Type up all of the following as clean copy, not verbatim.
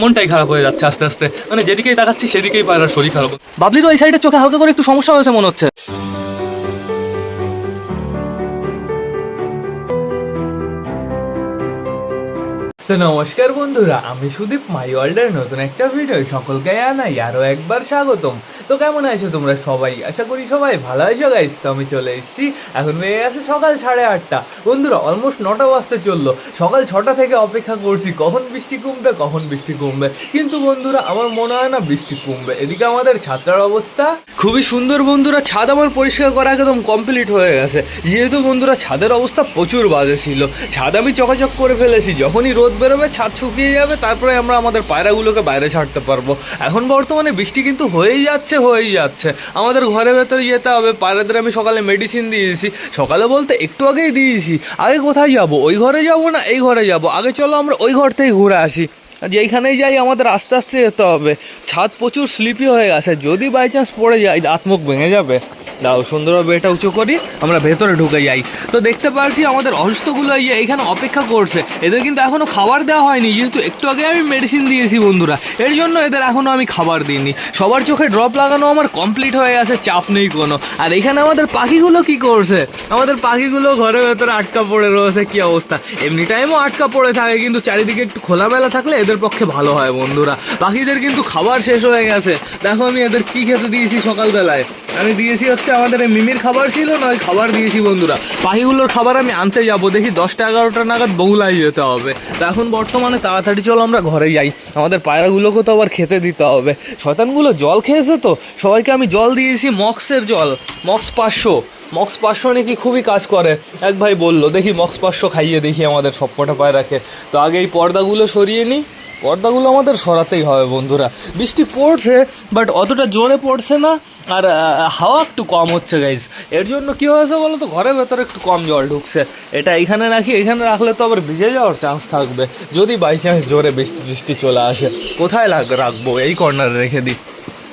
মনটাই খারাপ হয়ে যাচ্ছে আস্তে আস্তে, মানে যেদিকেই তাকাচ্ছি সেদিকেই পায়রার শরীর খারাপ। বাবলিরও এই সাইডের চোখে হালকা করে একটু সমস্যা হয়েছে মনে হচ্ছে। তো নমস্কার বন্ধুরা, আমি সুদীপ মাই ওয়ার্ল্ডের নতুন একটা ভিডিও সকলকে জানাই আরও একবার স্বাগতম। তো কেমন আছো তোমরা সবাই? আশা করি সবাই ভালো আছো গাইস। তো আমি চলে এসেছি, এখন হয়ে গেছে সকাল 8:30 বন্ধুরা, অলমোস্ট 9টা বাজতে চললো। সকাল 6টা থেকে অপেক্ষা করছি কখন বৃষ্টি কমবে কখন বৃষ্টি কমবে, কিন্তু বন্ধুরা আমার মনে হয় না বৃষ্টি কমবে। এদিকে আমাদের ছাত্রার অবস্থা খুবই সুন্দর বন্ধুরা, ছাদ আমার পরিষ্কার করা একদম কমপ্লিট হয়ে গেছে। যেহেতু বন্ধুরা ছাদের অবস্থা প্রচুর বাজে ছিল, ছাদ আমি চকাচক করে ফেলেছি। যখনই রোদ বেরোবে ছাদ শুকিয়ে যাবে, তারপরে আমরা আমাদের পায়রাগুলোকে বাইরে ছাড়তে পারবো। এখন বর্তমানে বৃষ্টি কিন্তু হয়েই যাচ্ছে। আমাদের ঘরের ভেতরে যেতে হবে। পায়রাদের আমি সকালে মেডিসিন দিয়েছি, সকালে বলতে একটু আগেই দিয়েছি। আগে কোথায় যাব? ওই ঘরে যাব না এই ঘরে যাব? আগে চলো আমরা ওই ঘর থেকে ঘুরে আসি। যেইখানেই যাই আমাদের আস্তে আস্তে যেতে হবে। ছাদ প্রচুর স্লিপি হয়ে গেছে, যদি বাই চান্স পড়ে যাই দাঁত মুখ ভেঙে যাবে। দাও সুন্দরভাবে এটা উঁচু করি, আমরা ভেতরে ঢুকে যাই। তো দেখতে পাচ্ছি আমাদের অসুস্থগুলো এইখানে অপেক্ষা করছে। এদের কিন্তু এখনও খাবার দেওয়া হয়নি, যেহেতু একটু আগে আমি মেডিসিন দিয়েছি বন্ধুরা, এর জন্য এদের এখনও আমি খাবার দিইনি। সবার চোখে ড্রপ লাগানো আমার কমপ্লিট হয়ে গেছে, চাপ নেই কোনো। আর এখানে আমাদের পাখিগুলো কি করছে? আমাদের পাখিগুলো ঘরের ভেতরে আটকা পড়ে রয়েছে। কি অবস্থা! এমনি টাইমও আটকা পড়ে থাকে, কিন্তু চারিদিকে একটু খোলামেলা থাকলে এদের পক্ষে ভালো হয় বন্ধুরা। পাখিদের কিন্তু খাবার শেষ হয়ে গেছে। দেখো আমি এদের কি খেতে দিয়েছি সকালবেলায়। আমি দিয়েছি হচ্ছে আমাদের এই মিমির খাবার ছিল না, ওই খাবার দিয়েছি বন্ধুরা। পাখিগুলোর খাবার আমি আনতে যাব, দেখি 10টা-11টা নাগাদ বগুলাই যেতে হবে। তো এখন বর্তমানে তাড়াতাড়ি চলো আমরা ঘরে যাই, আমাদের পায়রাগুলোকে তো আবার খেতে দিতে হবে। শয়তানগুলো জল খেয়েছে, তো সবাইকে আমি জল দিয়েছি মক্সের জল, মক্স 500 নাকি খুবই কাজ করে। এক ভাই বললো, দেখি মক্স 500 খাইয়ে দেখি আমাদের সবকটা পায়রাকে। তো আগে এই পর্দাগুলো সরিয়ে নিই, পর্দাগুলো আমাদের সরাতেই হবে বন্ধুরা। বৃষ্টি পড়ছে, বাট অতটা জোরে পড়ছে না, আর হাওয়া একটু কম হচ্ছে গাইজ। এর জন্য কী হয়েছে বলো তো, ঘরের ভেতরে একটু কম জল ঢুকছে। এটা এইখানে রাখি, এখানে রাখলে তো আবার ভিজে যাওয়ার চান্স থাকবে যদি বাই চান্স জোরে বৃষ্টি চলে আসে। কোথায় রাখবো? এই কর্নারে রেখে দিই,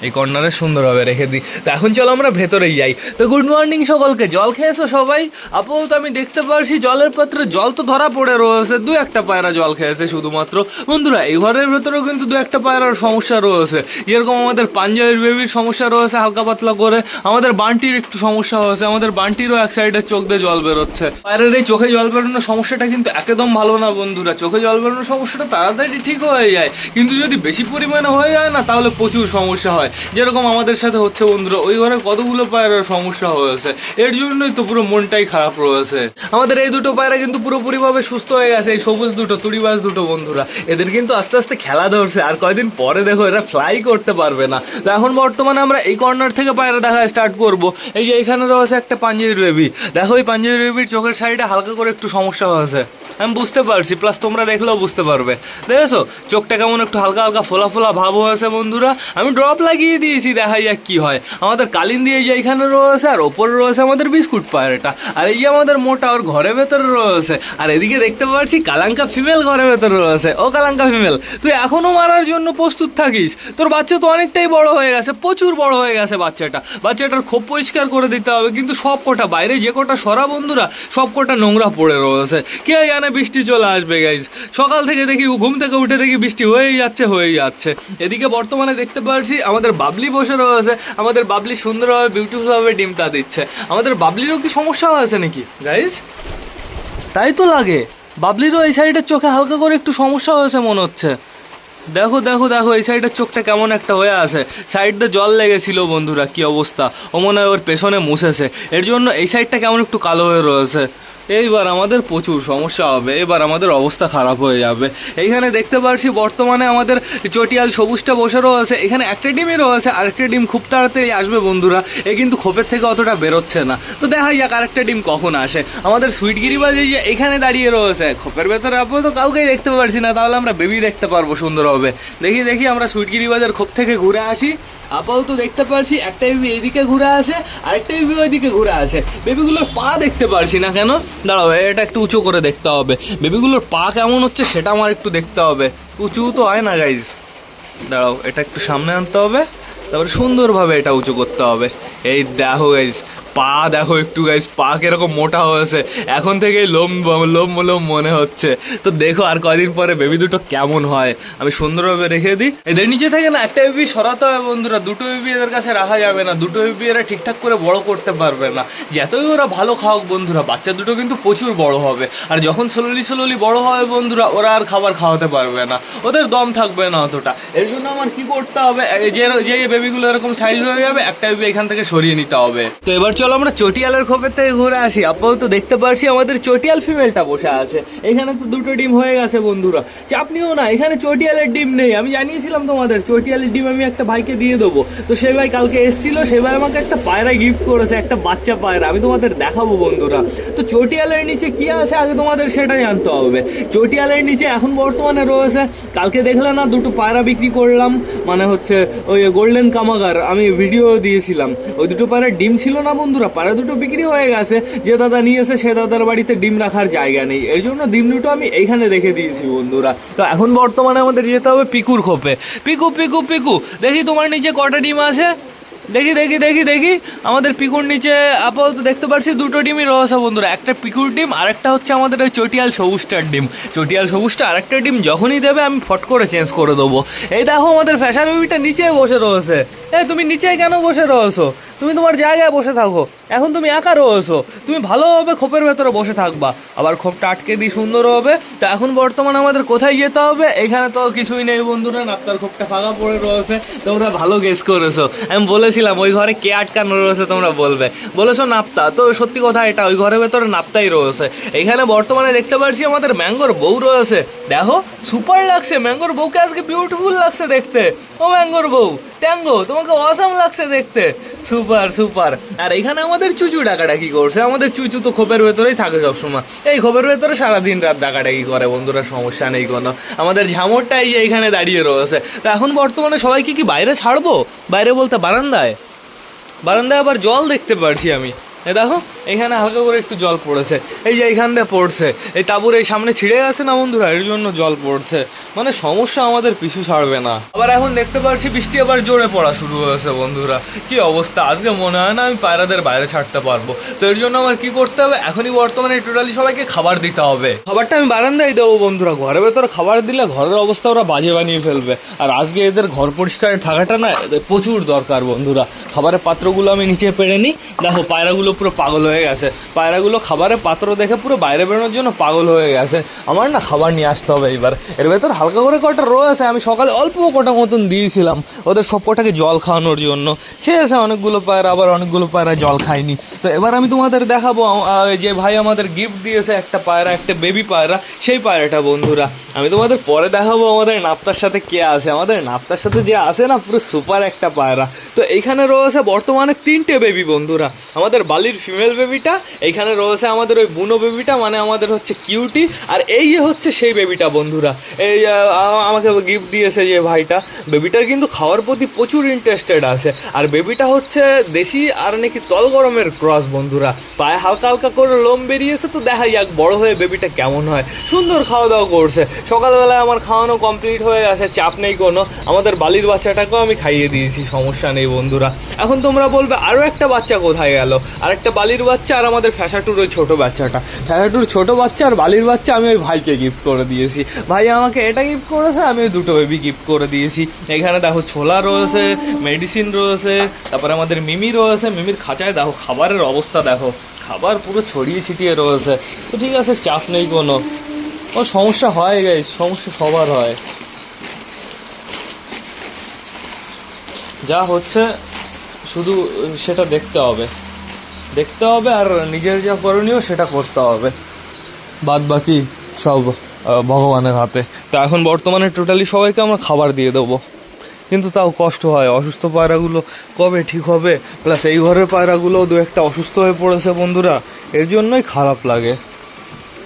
এই কর্নারে সুন্দরভাবে রেখে দিই। তো এখন চলো আমরা ভেতরেই যাই। তো গুড মর্নিং সকলকে। জল খেয়েছো সবাই? আপাতত আমি দেখতে পারছি জলের পাত্রে জল তো ধরা পড়ে রয়েছে, 2-1টা পায়রা জল খেয়েছে শুধুমাত্র বন্ধুরা। এই ঘরের ভেতরেও কিন্তু 2-1টা পায়রার সমস্যা রয়েছে, যেরকম আমাদের পাঞ্জাবের বেবির সমস্যা রয়েছে হালকা পাতলা করে, আমাদের বান্টির একটু সমস্যা হয়েছে, আমাদের বান্টিরও এক সাইডের চোখ দিয়ে জল বেরোচ্ছে। পায়রার এই চোখে জল বেরোনোর সমস্যাটা কিন্তু একদম ভালো না বন্ধুরা। চোখে জল বেরোনোর সমস্যাটা তাড়াতাড়ি ঠিক হয়ে যায়, কিন্তু যদি বেশি পরিমাণে হয়ে যায় না, তাহলে প্রচুর সমস্যা হয়, যেরকম আমাদের সাথে হচ্ছে বন্ধুরা। ওই ঘরে কতগুলো পায়রার সমস্যা হয়েছে, এর জন্যই তো পুরো মনটাই খারাপ রয়েছে। আমাদের এই দুটো পায়রা কিন্তু পুরোপুরিভাবে সুস্থ হয়ে গেছে, এই সবুজ দুটো তুড়িবাজ দুটো বন্ধুরা। এদের কিন্তু আস্তে আস্তে খেলা ধরছে, আর কয়দিন পরে দেখো এরা ফ্লাই করতে পারবে না। তো এখন বর্তমানে আমরা এই কর্নার থেকে পায়রা দেখা স্টার্ট করব। এই যে এখানে রয়েছে একটা পাঞ্জাবি বেবি, দেখো এই পাঞ্জাবি বেবির চোখের সাইডে হালকা করে একটু সমস্যা হয়েছে, আমি বুঝতে পারছি, প্লাস তোমরা দেখলেও বুঝতে পারবে। দেখেছো চোখটা কেমন একটু হালকা হালকা ফোলা ফোলা ভাব হয়েছে বন্ধুরা। আমি ড্রপ লাগিয়ে দিয়েছি, দেখা যাক কি হয়। আমাদের কালিন দিয়ে যে এখানে রয়েছে, আর ওপরে রয়েছে আমাদের বিস্কুট পায়রাটা, আর এই যে আমাদের মোটা ওর ঘরের ভেতরে রয়েছে। আর এদিকে দেখতে পাচ্ছি কালাঙ্কা ফিমেল ঘরের ভেতরে রয়েছে। ও কালাঙ্কা ফিমেল, তুই এখনো মারার জন্য প্রস্তুত থাকিস? তোর বাচ্চা তো অনেকটাই বড় হয়ে গেছে, প্রচুর বড় হয়ে গেছে বাচ্চাটার খুব পরিষ্কার করে দিতে হবে। কিন্তু সব কটা বাইরে যে কটা সরা বন্ধুরা, সব কটা নোংরা পড়ে রয়েছে। কে জানে বৃষ্টি চলে আসবে গাইজ। সকাল থেকে দেখি ঘুম থেকে উঠে দেখি বৃষ্টি হয়েই যাচ্ছে। এদিকে বর্তমানে দেখতে পাচ্ছি আমাদের বাবলি বসে রয়েছে। আমাদের বাবলি সুন্দরভাবে বিউটিফুলভাবে ডিমটা দিচ্ছে। আমাদের বাবলিরও কি সমস্যা হয়েছে নাকি গাইজ? তাই তো লাগে, বাবলিরও এই সাইডের চোখে হালকা করে একটু সমস্যা হয়েছে মনে হচ্ছে। দেখো এই সাইডের চোখটা কেমন একটা হয়ে আছে, সাইডটা জল লেগেছিল বন্ধুরা। কি অবস্থা! ও মনে হয় ওর পেছনে মুছেছে, এর জন্য এই সাইডটা কেমন একটু কালো হয়ে রয়েছে। এইবার আমাদের প্রচুর সমস্যা হবে, এবার আমাদের অবস্থা খারাপ হয়ে যাবে। এইখানে দেখতে পাচ্ছি বর্তমানে আমাদের চটিয়াল সবুজটা বসে রয়েছে। এখানে একটা ডিমই রয়েছে, আরেকটা ডিম খুব তাড়াতাড়ি আসবে বন্ধুরা। এ কিন্তু খোপের থেকে অতটা বেরোচ্ছে না, তো দেখা যাক আরেকটা ডিম কখন আসে। আমাদের সুইটগিরিবাজ এই যে এখানে দাঁড়িয়ে রয়েছে, খোপের ভেতরে আপাতত কাউকেই দেখতে পাচ্ছি না, তাহলে আমরা বেবি দেখতে পারবো সুন্দর হবে। দেখি আমরা সুইটগিরিবাজের খোপ থেকে ঘুরে আসি। আপাতত দেখতে পাচ্ছি একটা বেবি এইদিকে ঘুরে আসে, আরেকটা বেবি ওইদিকে ঘুরে আসে। বেবিগুলোর পা দেখতে পারছি না কেন, দাঁড়াও এটা একটু উঁচু করে দেখতে হবে। বেবিগুলোর পা কেমন হচ্ছে সেটা আমার একটু দেখতে হবে। উঁচু তো হয় না গাইজ, দাঁড়াও এটা একটু সামনে আনতে হবে, তারপরে সুন্দরভাবে এটা উঁচু করতে হবে। এই দেখো গাইজ পা দেখো একটু গাইস, পা কিরকম মোটা হয়েছে, এখন থেকেই লোম লোম লোম মনে হচ্ছে। তো দেখো আর কয়দিন পরে বেবি দুটো কেমন হয়, আমি সুন্দরভাবে রেখে দিই। এদের নিচে থেকে না একটা বেবি সরাতে হবে বন্ধুরা, দুটো বেবি এদের কাছে রাখা যাবে না, দুটো বেবি এরা ঠিকঠাক করে বড় করতে পারবে না। যতই ওরা ভালো খাওক বন্ধুরা, বাচ্চা দুটো কিন্তু প্রচুর বড় হবে, আর যখন স্লোলি বড় হবে বন্ধুরা, ওরা আর খাবার খাওয়াতে পারবে না, ওদের দম থাকবে না অতটা। এর জন্য আমার কি করতে হবে, যে বেবিগুলো এরকম সাইজ হয়ে যাবে, একটা বেবি এখান থেকে সরিয়ে নিতে হবে। তো এবার চলো আমরা চটিয়ালের খোপের থেকে ঘুরে আসি। আপাতত দেখতে পাচ্ছি আমাদের চটিয়াল ফিমেলটা বসে আছে, এখানে তো দুটো ডিম হয়ে গেছে বন্ধুরা, চাপ নিও না, এখানে চটিয়ালের ডিম নেই। আমি জানিয়েছিলাম তোমাদের চটিয়ালের ডিম আমি একটা ভাইকে দিয়ে দেবো, তো সেই ভাই কালকে এসেছিল, সেই ভাই আমাকে একটা পায়রা গিফট করেছে, একটা বাচ্চা পায়রা, আমি তোমাদের দেখাবো বন্ধুরা। তো চটিয়ালের নিচে কি আছে আগে তোমাদের সেটা জানতে হবে। চটিয়ালের নিচে এখন বর্তমানে রয়েছে, কালকে দেখলে না দুটো পায়রা বিক্রি করলাম, মানে হচ্ছে ওই গোল্ডেন কামাগার, আমি ভিডিও দিয়েছিলাম, ওই দুটো পায়রার ডিম ছিল না বন্ধুরা, পায়রা দুটো বিক্রি হয়ে গেছে। যে দাদা নিয়েছে সে দাদার বাড়িতে ডিম রাখার জায়গা নেই, এই জন্য ডিম দুটো আমি এইখানে রেখে দিয়েছি বন্ধুরা। তো এখন বর্তমানে আমাদের যেতে হবে পিকুর খোপে। পিকু পিকু পিকু, দেখি তোমার নিচে কটা ডিম আছে, দেখি দেখি দেখি দেখি। আমাদের পিকুর নিচে আপাতত দেখতে পাচ্ছি দুটো ডিমই রয়েছে বন্ধুরা, একটা পিকুর ডিম আর একটা হচ্ছে আমাদের ওই চটিয়াল সবুজটার ডিম। চটিয়াল সবুজটা আরেকটা ডিম যখনই দেবে আমি ফট করে চেঞ্জ করে দেবো। এই দেখো আমাদের ফ্যাশন বেবিটা নিচে বসে রয়েছে। তুমি নিচে কেন বসে রয়েছো? তুমি তোমার জায়গায় বসে থাকো, এখন তুমি একা রয়েছো, তুমি ভালোভাবে খোপের ভেতরে বসে থাকবা, আবার খোপটা আটকে দিই সুন্দর হবে। তো এখন বর্তমানে আমাদের কোথায় যেতে হবে? এখানে তো কিছুই নেই বন্ধুরা, নাপ্তার খোপটা ফাঁকা পড়ে রয়েছে। তোমরা ভালো গেস করেছো, আমি বলেছিলাম ওই ঘরে কে আটকানো রয়েছে, তোমরা বলেছো নাপ্তা, তো সত্যি কথা এটা, ওই ঘরের ভেতরে নাপ্তাই রয়েছে। এখানে বর্তমানে দেখতে পাচ্ছি আমাদের ম্যাঙ্গোর বউ রয়েছে, দেখো সুপার লাগছে, ম্যাঙ্গোর বউকে আজকে বিউটিফুল লাগছে দেখতে। ও ম্যাঙ্গোর বউ ট্যাঙ্গো, তোমাকে অসাম লাগছে দেখতে, সুপার সুপার। আর এখানে আমাদের চুচু ডাকাডাকি করছে, আমাদের চুচু তো খোপের ভেতরেই থাকে সবসময়, এই খোপের ভেতরে সারাদিন রাত ডাকাডাকি করে বন্ধুরা, সমস্যা নেই কোনো। আমাদের ঝামরটা এই এইখানে দাঁড়িয়ে রয়েছে। তো এখন বর্তমানে সবাইকে কি বাইরে ছাড়বো? বাইরে বলতে বারান্দায়, বারান্দায় আবার জল দেখতে পারছি আমি, এ দেখো এখানে হালকা করে একটু জল পড়েছে, এই যে এইখান দিয়ে পড়ছে, এই তাঁবুর এই সামনে ছিঁড়ে গেছে না বন্ধুরা, এর জন্য জল পড়ছে, মানে সমস্যা আমাদের পিছু ছাড়বে না। আবার এখন দেখতে পাচ্ছি বৃষ্টি আবার জোরে পড়া শুরু হয়েছে বন্ধুরা, কি অবস্থা, আজকে মনে হয় না আমি পায়রাদের বাইরে ছাড়তে পারবো। তো এর জন্য আমার কি করতে হবে, এখনই বর্তমানে টোটালি সবাইকে খাবার দিতে হবে। খাবারটা আমি বারান্দায় দেবো বন্ধুরা, ঘরের ভেতরে খাবার দিলে ঘরের অবস্থা ওরা বাজে বানিয়ে ফেলবে, আর আজকে এদের ঘর পরিষ্কার থাকাটা না প্রচুর দরকার বন্ধুরা। খাবারের পাত্রগুলো আমি নিচে পেড়ে নিই, দেখো পায়রাগুলো পুরো পাগল হয়ে গেছে, পায়রাগুলো খাবারের পাত্র দেখে পুরো বাইরে বেরোনোর জন্য পাগল হয়ে গেছে। আমার না খাবার নিয়ে আসতে হবে এইবার। এর ভেতর হালকা করে কটা রয়েছে, আমি সকালে অল্প কটা মতন দিয়েছিলাম ওদের সব কটাকে জল খাওয়ানোর জন্য, খেয়েছে অনেকগুলো পায়রা, আবার অনেকগুলো পায়রা জল খায়নি। তো এবার আমি তোমাদের দেখাবো যে ভাই আমাদের গিফট দিয়েছে একটা পায়রা, একটা বেবি পায়রা, সেই পায়রাটা বন্ধুরা আমি তোমাদের পরে দেখাবো। আমাদের নাপ্তার সাথে কে আছে, আমাদের নাপ্তার সাথে যে আসে না পুরো সুপার একটা পায়রা। তো এইখানে রয়েছে বর্তমানে 3টে বেবি বন্ধুরা, আমাদের বালির ফিমেল বেবিটা, এইখানে রয়েছে আমাদের ওই বুনো বেবিটা, মানে আমাদের হচ্ছে কিউটি, আর এই যে হচ্ছে সেই বেবিটা বন্ধুরা, এই আমাকে গিফট দিয়েছে যে ভাইটা। বেবিটার কিন্তু খাওয়ার প্রতি প্রচুর ইন্টারেস্টেড আছে, আর বেবিটা হচ্ছে দেশি আর নাকি তল গরমের ক্রস বন্ধুরা, পায়ে হালকা হালকা করে লোম বেরিয়েছে। তো দেখা যাক বড় হয়ে বেবিটা কেমন হয়। সুন্দর খাওয়া দাওয়া করছে, সকালবেলায় আমার খাওয়ানো কমপ্লিট হয়ে গেছে, চাপ নেই কোনো। আমাদের বালির বাচ্চাটাকেও আমি খাইয়ে দিয়েছি, সমস্যা নেই বন্ধুরা। এখন তোমরা বলবে আরও একটা বাচ্চা কোথায় গেল, আর একটা বালির বাচ্চা আর আমাদের ফ্যাসাটুর ওই ছোটো বাচ্চাটা, ফ্যাসাটুর ছোটো বাচ্চা আর বালির বাচ্চা আমি ওই ভাইকে গিফট করে দিয়েছি। ভাই আমাকে এটা গিফট করেছে, আমি ওই দুটো বেবি গিফট করে দিয়েছি। এখানে দেখো ছোলা রয়েছে, মেডিসিন রয়েছে, তারপরে আমাদের মিমি রয়েছে, মিমির খাঁচায় দেখো খাবারের অবস্থা দেখো, খাবার পুরো ছড়িয়ে ছিটিয়ে রয়েছে। তো ঠিক আছে, চাপ নেই কোনো, ও সমস্যা হয় গাইস, সমস্যা সবার হয়, যা হচ্ছে শুধু সেটা দেখতে হবে আর নিজের যা করণীয় সেটা করতে হবে, বাদ বাকি সব ভগবানের হাতে। তো এখন বর্তমানে টোটালি সবাইকে আমরা খাবার দিয়ে দেবো, কিন্তু তাও কষ্ট হয়, অসুস্থ পায়রাগুলো কবে ঠিক হবে, প্লাস এই ঘরের পায়রাগুলোও দু একটা অসুস্থ হয়ে পড়েছে বন্ধুরা, এর জন্যই খারাপ লাগে।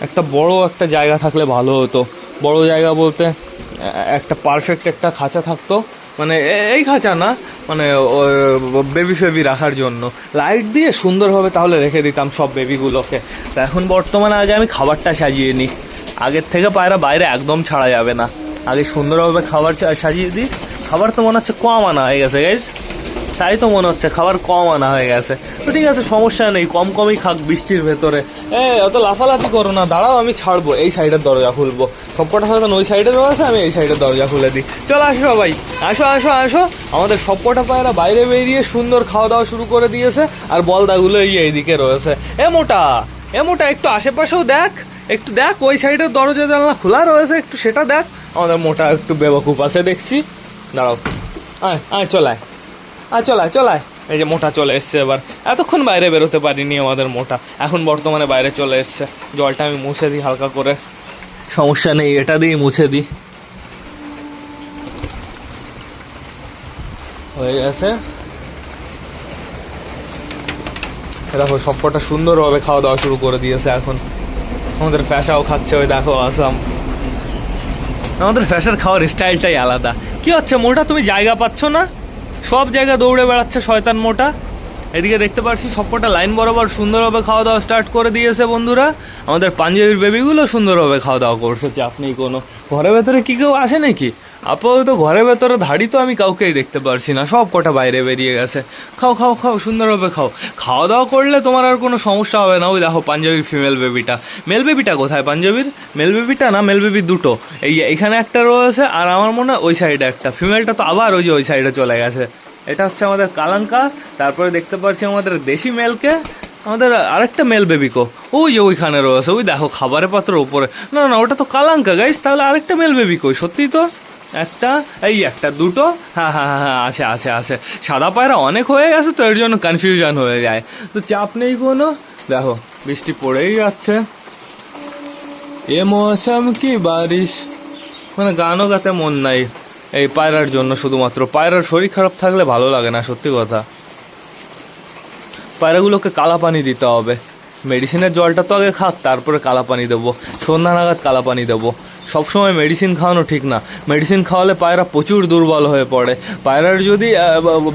একটা বড় একটা জায়গা থাকলে ভালো হতো, বড় জায়গা বলতে একটা পারফেক্ট একটা খাঁচা থাকতো, মানে এই খাঁচা না, মানে বেবি ফেবি রাখার জন্য লাইট দিয়ে সুন্দরভাবে তাহলে রেখে দিতাম সব বেবিগুলোকে। তো এখন বর্তমানে আগে আমি খাবারটা সাজিয়ে নিই, আগের থেকে পায়রা বাইরে একদম ছাড়া যাবে না, আগে সুন্দরভাবে খাবার সাজিয়ে দিই। খাবার তো মনে হচ্ছে কম আনা হয়ে গেছে গাইস, তাই তো মনে হচ্ছে খাবার কম আনা হয়ে গেছে। তো ঠিক আছে, সমস্যা নেই, কম কমই খাক বৃষ্টির ভেতরে। অত লাফালাফি করো না, দাঁড়াও আমি ছাড়বো, এই সাইডের দরজা খুলবো। সবকটা হয়তো ওই সাইডে রয়েছে, আমি এই সাইডের দরজা খুলে দিই। চলো আসো সবাই, আসো আসো আসো। আমাদের সবকটা পায়রা বাইরে বেরিয়ে সুন্দর খাওয়া দাওয়া শুরু করে দিয়েছে, আর বলদাগুলো এইদিকে রয়েছে। মোটা একটু আশেপাশেও দেখ, একটু দেখ, ওই সাইডের দরজা জানলা খোলা রয়েছে, একটু সেটা দেখ। আমাদের মোটা একটু বেবকুফ আছে দেখছি, দাঁড়াও, আয় চলায়, চলায়। এই যে মোটা চলে এসছে এবার। এতক্ষণ বাইরে বেরোতে পারিনি আমাদের মোটা, এখন বর্তমানে বাইরে চলে এসছে। জলটা আমি মুছে দিই হালকা করে, সমস্যা নেই, এটা দিয়ে মুছে দিই। হয়ে গেছে। দেখো সবকটা সুন্দরভাবে খাওয়া দাওয়া শুরু করে দিয়েছে। এখন আমাদের ফ্যাসাও খাচ্ছে, ওই দেখো আসাম। আমাদের ফ্যাসার খাওয়ার স্টাইলটাই আলাদা। কি হচ্ছে মোটা, তুমি জায়গা পাচ্ছ না? সব জায়গা দৌড়ে বেড়াচ্ছে শয়তান মোটা। এদিকে দেখতে পাচ্ছি সবকটা লাইন বরাবর সুন্দরভাবে খাওয়া দাওয়া স্টার্ট করে দিয়েছে বন্ধুরা। আমাদের পাঞ্জাবির বেবিগুলো সুন্দরভাবে খাওয়া দাওয়া করছে, চাপ নেই কোনো। ঘরের ভেতরে কি কেউ আসে নাকি? আপাতত ঘরের ভেতরে ধাড়ি তো আমি কাউকেই দেখতে পারছি না, সব কটা বাইরে বেরিয়ে গেছে। খাও খাও খাও, সুন্দরভাবে খাও। খাওয়া দাওয়া করলে তোমার আর কোনো সমস্যা হবে না। ওই দেখো পাঞ্জাবির ফিমেল বেবিটা। মেল বেবিটা কোথায় পাঞ্জাবির? মেল বেবিটা না, মেল বেবি দুটো, এইখানে একটা রয়েছে, আর আমার মনে হয় ওই সাইডে একটা। ফিমেলটা তো আবার ওই যে ওই সাইডে চলে গেছে। এটা হচ্ছে আমাদের কালাঙ্কা। তারপরে দেখতে পাচ্ছি আমাদের দেশি মেলকে, আমাদের আরেকটা মেল বেবিকো ওই যে ওইখানে রয়েছে। ওই দেখো খাবারের পাত্র উপরে। না না, ওটা তো কালাঙ্কা গাইস, তাহলে আরেকটা মেল বেবি কই? সত্যি তো একটা দুটো, হ্যাঁ, আছে। সাদা পায়রা অনেক হয়ে গেছে তো, এর জন্য কনফিউশন হয়ে যায়। তো চাপ নেই কোনো। দেখো বৃষ্টি পড়েই যাচ্ছে। এ মৌসুম কি বারিশ, মানে গানও গাতে মন নাই এই পায়রার জন্য। শুধুমাত্র পায়রার শরীর খারাপ থাকলে ভালো লাগে না, সত্যি কথা। পায়রাগুলোকে কালা পানি দিতে হবে। মেডিসিনের জলটা তো আগে খাক, তারপরে কালা পানি দেবো। সন্ধ্যা নাগাদ কালা পানি দেবো। সবসময় মেডিসিন খাওয়ানো ঠিক না। মেডিসিন খাওয়ালে পায়রা প্রচুর দুর্বল হয়ে পড়ে। পায়রার যদি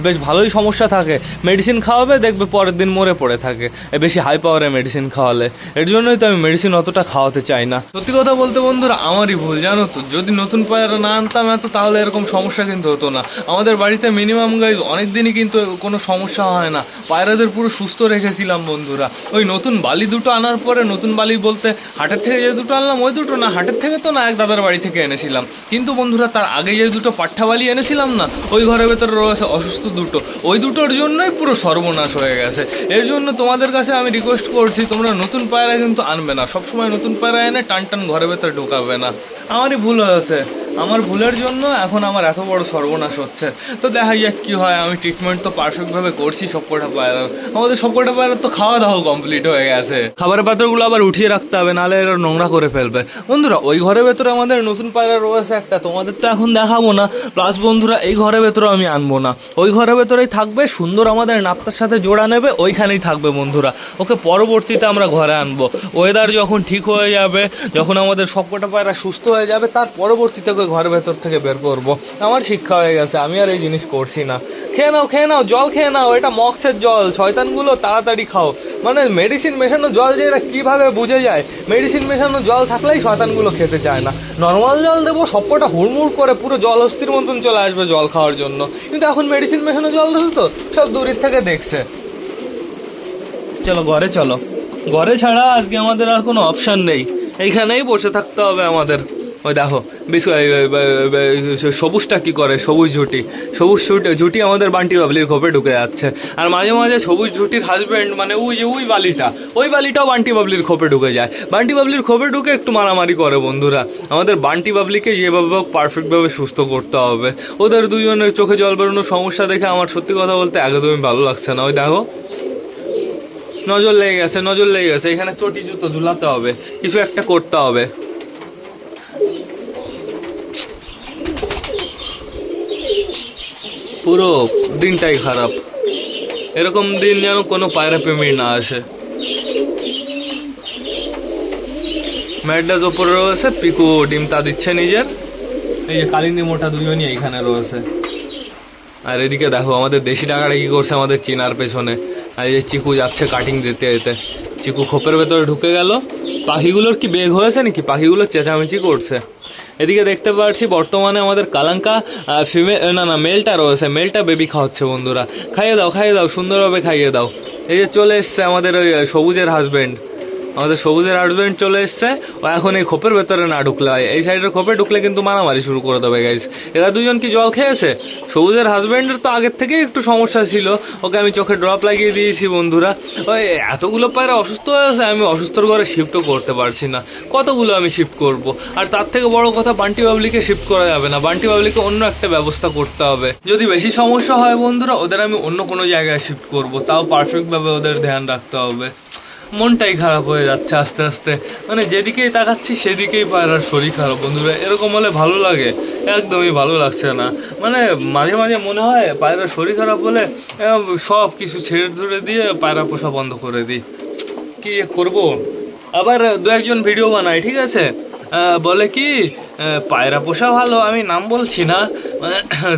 বেশ ভালোই সমস্যা থাকে, মেডিসিন খাওয়াবে, দেখবে পরের দিন মরে পড়ে থাকে বেশি হাই পাওয়ারের মেডিসিন খাওয়ালে। এর জন্যই তো আমি মেডিসিন অতটা খাওয়াতে চাই না। সত্যি কথা বলতে বন্ধুরা, আমারই ভুল, জানো তো। যদি নতুন পায়রা না আনতাম তাহলে এরকম সমস্যা কিন্তু হতো না। আমাদের বাড়িতে মিনিমাম গাইজ অনেক দিনই কিন্তু কোনো সমস্যা হয় না। পায়রাদের পুরো সুস্থ রেখেছিলাম বন্ধুরা। ওই নতুন বালি দুটো আনার পরে, নতুন বালি বলতে হাটের থেকে যে দুটো আনলাম ওই দুটো না, হাটের থেকে তো না, এক দাদার বাড়ি থেকে এনেছিলাম। কিন্তু বন্ধুরা তার আগে যে দুটো পাঠ্ঠা বালি এনেছিলাম না, ওই ঘরের ভেতরে রয়েছে অসুস্থ দুটো। ওই দুটোর জন্যই পুরো সর্বনাশ হয়ে গেছে। এর জন্য তোমাদের কাছে আমি রিকোয়েস্ট করছি, তোমরা নতুন পায়রা কিন্তু আনবে না। সবসময় নতুন পায়রা এনে টান ঘরের ভেতরে ঢোকাবে না। আমারই ভুল হয়েছে, আমার ভুলের জন্য এখন আমার এত বড় সর্বনাশ হচ্ছে। তো দেখা যাক কি হয়। আমি ট্রিটমেন্ট তো পারফেক্টভাবে করছি সবকটা পায়রার। আমাদের সবকটা পায়রার তো খাওয়া দাওয়া কমপ্লিট হয়ে গেছে। খাবারের পাত্রগুলো আবার উঠিয়ে রাখতে হবে, নাহলে এরা নোংরা করে ফেলবে। বন্ধুরা ওই ঘরের ভেতরে আমাদের নতুন পায়রা রয়েছে একটা, তোমাদের তো এখন দেখাবো না। প্লাস বন্ধুরা এই ঘরের ভেতরে আমি আনবো না, ওই ঘরের ভেতরেই থাকবে, সুন্দর আমাদের নাপ্তার সাথে জোড়া নেবে, ওইখানেই থাকবে বন্ধুরা। ওকে পরবর্তীতে আমরা ঘরে আনবো। ওয়েদার যখন ঠিক হয়ে যাবে, যখন আমাদের সবকটা পায়রা সুস্থ হয়ে যাবে, তার পরবর্তীতে ওকে ঘরের ভেতর থেকে বের করবো। আমার শিক্ষা হয়ে গেছে, আমি আর এই জিনিস করছি না। খেয়ে নাও জল খেয়ে নাও, এটা মক্সের জল। শয়তানগুলো তাড়াতাড়ি খাও। মানে মেডিসিন মেশানো জল যে এরা কীভাবে বুঝে যায়, মেডিসিন মেশানো জল থাকলেই শয়তানগুলো খেতে চায় না। নর্মাল জল দেবো, সবকটা হুড়মুড় করে পুরো জল অস্থির মতন চলে আসবে জল খাওয়ার জন্য। কিন্তু এখন মেডিসিন মেশানো জল দেবো তো সব দূরের থেকে দেখছে। চলো ঘরে চলো, ঘরে ছাড়া আজকে আমাদের আর কোনো অপশান নেই, এইখানেই বসে থাকতে হবে আমাদের। ওই দেখো সবুজটা কি করে, সবুজ ঝুটি আমাদের বান্টি বাবলির খোপে ঢুকে যাচ্ছে। আর মাঝে মাঝে সবুজ ঝুটির হাজব্যান্ড, মানে ওই বালিটাও বান্টি বাবলির খোপে ঢুকে যায়। বান্টি বাবলির খোপে ঢুকে একটু মারামারি করে বন্ধুরা। আমাদের বান্টি বাবলিকে যেভাবে হোক পারফেক্টভাবে সুস্থ করতে হবে। ওদের দুজনের চোখে জল বেরোনোর সমস্যা দেখে আমার সত্যি কথা বলতে একদমই ভালো লাগছে না। ওই দেখো নজর লেগে গেছে। এখানে চটি জুতো ঝুলাতে হবে, কিছু একটা করতে হবে। পুরো দিনটাই খারাপ। এরকম দিন যেন কোনো পায়রা প্রেমী না আসে। ম্যাডাস ওপরে রয়েছে, পিকু ডিম তা দিচ্ছে নিজের। এই যে কালিন্দি মোটা দুজনই এইখানে রয়েছে। আর এদিকে দেখো আমাদের দেশি টাকাটা কি করছে আমাদের চিনার পেছনে। আর এই যে চিকু যাচ্ছে কাটিং দিতে। চিকু খোপের ভেতরে ঢুকে গেল। পাখিগুলোর কি বেগ হয়েছে নাকি, পাখিগুলো চেঁচামেচি করছে। এদিকে দেখতে পাচ্ছি বর্তমানে আমাদের কালাঙ্কা মেলটা রয়েছে। মেলটা বেবি খাওয়াচ্ছে বন্ধুরা। খাইয়ে দাও সুন্দরভাবে খাইয়ে দাও। এই যে চলে এসছে আমাদের ওই সবুজের হাজবেন্ড, আমাদের সবুজের হাজবেন্ড চলে এসছে। ও এখন এই খোপের ভেতরে না ঢুকলে হয়, এই সাইডের খোপে ঢুকলে কিন্তু মারামারি শুরু করে দেবে গাইস। এরা দুজন কি জল খেয়েছে? সবুজের হাজবেন্ডের তো আগের থেকেই একটু সমস্যা ছিল, ওকে আমি চোখে ড্রপ লাগিয়ে দিয়েছি বন্ধুরা। ওই এতগুলো পায়রা অসুস্থ হয়ে আছে, আমি অসুস্থর ঘরে শিফটও করতে পারছি না, কতগুলো আমি শিফট করব। আর তার থেকে বড় কথা, বান্টি বাবলিকে শিফট করা যাবে না, বান্টি বাবলিকে অন্য একটা ব্যবস্থা করতে হবে। যদি বেশি সমস্যা হয় বন্ধুরা, ওদের আমি অন্য কোনো জায়গায় শিফট করব, তাও পারফেক্টভাবে ওদের ধ্যান রাখতে হবে। মনটাই খারাপ হয়ে যাচ্ছে আস্তে আস্তে, মানে যেদিকেই তাকাচ্ছি সেদিকেই পায়রার শরীর খারাপ বন্ধুরা। এরকম হলে ভালো লাগে? একদমই ভালো লাগছে না। মানে মাঝে মাঝে মনে হয় পায়রার শরীর খারাপ হলে সব কিছু ছেড়ে ধরে দিয়ে পায়রা পোষা বন্ধ করে দিই। কি করব? আবার দু একজন ভিডিও বানায়, ঠিক আছে, বলে কি পায়রা পোষা ভালো, আমি নাম বলছি না, মানে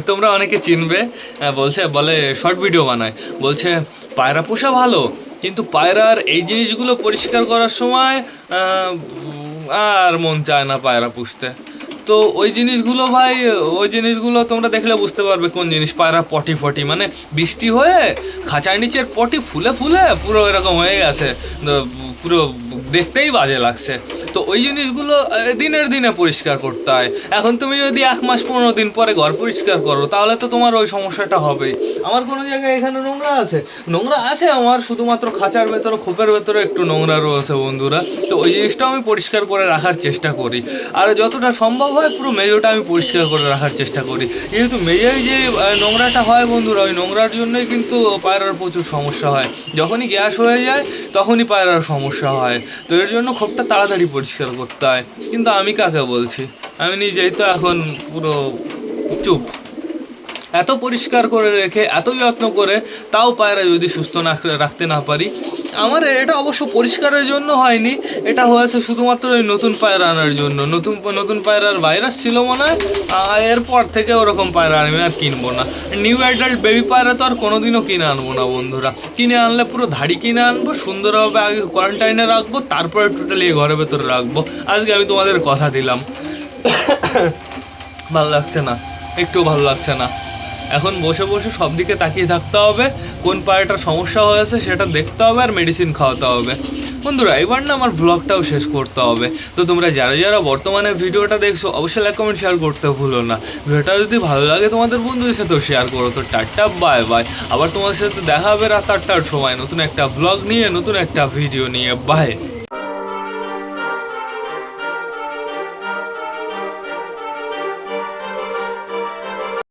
তোমরা অনেকে চিনবে। বলে শর্ট ভিডিও বানায়, বলছে পায়রা পোষা ভালো, কিন্তু পায়রার এই জিনিসগুলো পরিষ্কার করার সময় আর মন চায় না পায়রা পুষতে। তো ওই জিনিসগুলো ভাই, ওই জিনিসগুলো তোমরা দেখলে বুঝতে পারবে কোন জিনিস। পায়রা পটি ফটি, মানে বৃষ্টি হয়ে খাঁচার নিচের পটি ফুলে ফুলে পুরো এরকম হয়ে গেছে, পুরো দেখতেই বাজে লাগছে। তো ওই জিনিসগুলো দিনের দিনে পরিষ্কার করতে হয়। এখন তুমি যদি 1 মাস 15 দিন পরে ঘর পরিষ্কার করো, তাহলে তো তোমার ওই সমস্যাটা হবেই। আমার কোনো জায়গায় এখানে নোংরা আছে আমার, শুধুমাত্র খাঁচার ভেতরে খোপের ভেতরে একটু নোংরা রয়েছে বন্ধুরা। তো ওই জিনিসটা আমি পরিষ্কার করে রাখার চেষ্টা করি, আর যতটা সম্ভব হয় পুরো মেজোটা আমি পরিষ্কার করে রাখার চেষ্টা করি। যেহেতু মেজোয় যে নোংরাটা হয় বন্ধুরা, ওই নোংরার জন্যই কিন্তু পায়রার প্রচুর সমস্যা হয়। যখনই গ্যাস হয়ে যায় তখনই পায়রার সমস্যা হয়। তো এর জন্য খোপটা তাড়াতাড়ি পরিষ্কার করতে হয়। কিন্তু আমি কাকে বলছি, আমি নিজেই তো এখন পুরো চুপ। এত পরিষ্কার করে রেখে, এত যত্ন করে, তাও পায়রা যদি সুস্থ না রাখতে না পারি। আমার এটা অবশ্য পরিষ্কারের জন্য হয়নি, এটা হয়েছে শুধুমাত্র ওই নতুন পায়রা আনার জন্য। নতুন পায়রার ভাইরাস ছিল মনে হয়, এরপর থেকে ওরকম পায়রা আমি আর কিনবো না। নিউ অ্যাডাল্ট বেবি পায়রা তো আর কোনোদিনও কিনে আনবো না বন্ধুরা। কিনে আনলে পুরো ধাড়ি কিনে আনবো, সুন্দরভাবে আগে কোয়ারেন্টাইনে রাখবো, তারপরে টোটালি ঘরের ভেতরে রাখবো। আজকে আমি তোমাদের কথা দিলাম। ভালো লাগছে না, একটু ভালো লাগছে না। এখন বসে বসে সব দিকে তাকিয়ে থাকতে হবে, কোন পায়রাটার সমস্যা হয়েছে সেটা দেখতে হবে, আর মেডিসিন খাওয়াতে হবে বন্ধুরা। এবার না আমার ব্লগটাও শেষ করতে হবে। তো তোমরা যারা যারা বর্তমানে ভিডিওটা দেখছো, অবশ্যই লাইক কমেন্ট শেয়ার করতে ভুলো না। ভিডিওটা যদি ভালো লাগে তোমাদের বন্ধুদের সাথেও শেয়ার করো। তো টাটা, বাই বাই। আবার তোমাদের সাথে দেখা হবে রাত 8টার সময় নতুন একটা ব্লগ নিয়ে, নতুন একটা ভিডিও নিয়ে। বাই।